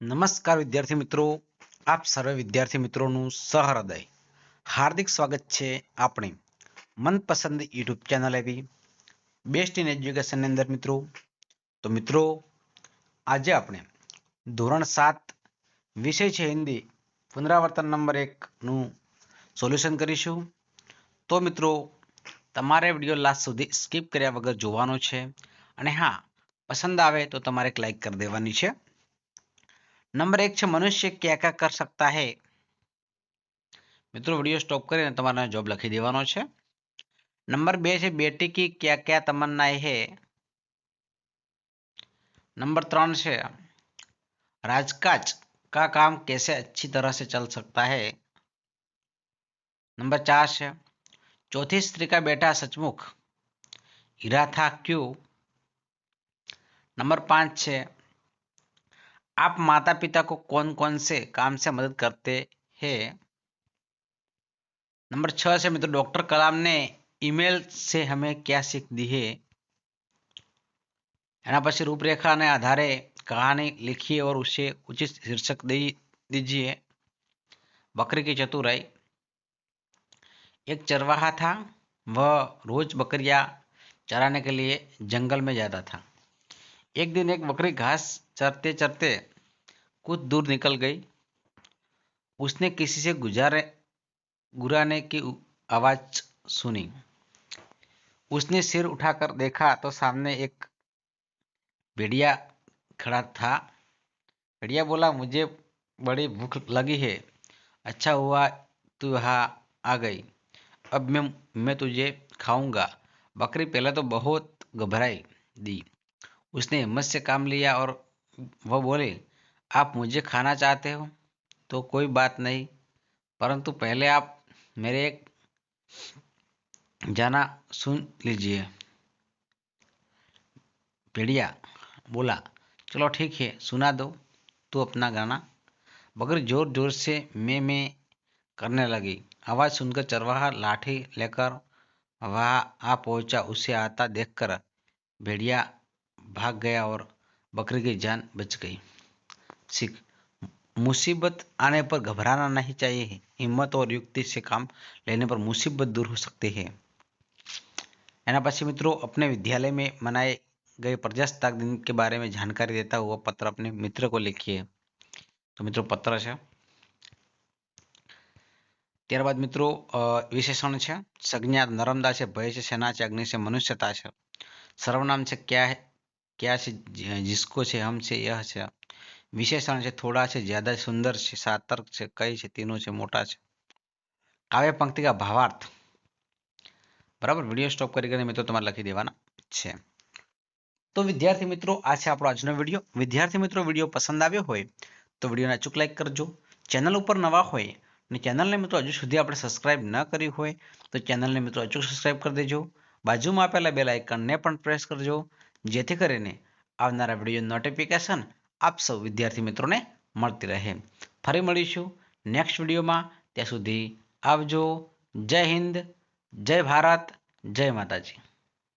નમસ્કાર વિદ્યાર્થી મિત્રો, આપ સર્વે વિદ્યાર્થી મિત્રોનું સહૃદય હાર્દિક સ્વાગત છે આપણી મનપસંદ યુટ્યુબ ચેનલ એવી બેસ્ટ ઇન એજ્યુકેશનની અંદર મિત્રો. તો મિત્રો, આજે આપણે ધોરણ 7 વિષય છે હિન્દી પુનરાવર્તન નંબર 1નું સોલ્યુશન કરીશું. તો મિત્રો, તમારે વિડીયો લાસ્ટ સુધી સ્કીપ કર્યા વગર જોવાનો છે અને હા, પસંદ આવે તો તમારે એક લાઈક કરી દેવાની છે. नंबर 1 છે મનુષ્ય क्या क्या कर सकता है. મિત્રો વિડીયો સ્ટોપ કરીને તમારે જવાબ લખી દેવાનો છે. नंबर 2 છે बेटी की क्या क्या तमन्नाएं है. नंबर 3 છે राजकाज का काम कैसे अच्छी तरह से चल सकता है. नंबर 4 છે चौथी स्त्री का बेटा सचमुच हीरा था क्यों. नंबर 5 છે आप माता पिता को कौन कौन से काम से मदद करते हैं. नंबर 6 છે મિત્રો डॉक्टर कलाम ने ईमेल से हमें क्या सीख दी है. एना પછી रूपरेखा ने आधारे कहानी लिखिए और उसे उचित शीर्षक दीजिए. बकरी की चतुराई. एक चरवाहा था, वह रोज बकरियां चराने के लिए जंगल में जाता था. एक दिन एक बकरी घास चरते चरते कुछ दूर निकल गई. उसने किसी से गुराने की आवाज सुनी. उसने सिर उठाकर देखा तो सामने एक भेड़िया खड़ा था. भेड़िया बोला, मुझे बड़ी भूख लगी है, अच्छा हुआ तू यहाँ आ गई, अब मैं तुझे खाऊंगा. बकरी पहले तो बहुत घबराई दी. उसने हिम्मत से काम लिया और वह बोली, आप मुझे खाना चाहते हो तो कोई बात नहीं, परंतु पहले आप मेरे एक जाना सुन लीजिए. भेड़िया बोला, चलो ठीक है, सुना दो तू अपना गाना. बकरी जोर जोर से मैं करने लगी. आवाज सुनकर चरवाहा लाठी लेकर वहां आ पहुंचा. उसे आता देखकर भेड़िया भाग गया और बकरी की जान बच गई. सीख: मुसीबत आने पर घबराना नहीं चाहिए. हिम्मत और युक्ति से काम लेने पर मुसीबत दूर हो सकती है. एना પછી મિત્રો, अपने विद्यालय में मनाए गए प्रजासत्ताक दिन के बारे में जानकारी देता हुआ पत्र अपने मित्र को लिखिए. तो મિત્રો પત્ર છે. ત્યારબાદ મિત્રો વિશેષણ છે. સંજ્ઞા નર્મદા છે, ભય છે, સેના છે, અગ્નિ છે, મનુષ્યતા છે. સર્વનામ છે क्या છે, जिसको છે, हम છે, यह છે. વિશેષણ છે થોડા છે, જ્યાદા, સુંદર છે, સાતર્ક છે, કઈ છે, तीनों છે, મોટા છે. કાવ્ય પંક્તિ કા ભાવાર્થ. બરાબર, વિડીયો સ્ટોપ કરીને મિત્રો તમારે લખી દેવાના છે. તો વિદ્યાર્થી મિત્રો, આ છે આપણો આજનો વિડીયો. વિદ્યાર્થી મિત્રો, વિડીયો પસંદ આવ્યો હોય તો વિડીયોને અચૂક લાઈક કરજો. ચેનલ ઉપર નવા હોય અને ચેનલને મિત્રો હજુ સુધી આપણે સબસ્ક્રાઇબ ન કરી હોય તો ચેનલને મિત્રો અચૂક સબસ્ક્રાઇબ કરી દેજો. બાજુમાં આપેલા બેલ આઇકનને પણ પ્રેસ કરજો, જેથી કરીને આવનારા વિડીયો નોટિફિકેશન આપ સૌ વિદ્યાર્થી મિત્રોને મળતી રહે. ફરી મળીશું નેક્સ્ટ વિડીયોમાં. ત્યાં સુધી આવજો. જય હિન્દ, જય ભારત, જય માતાજી.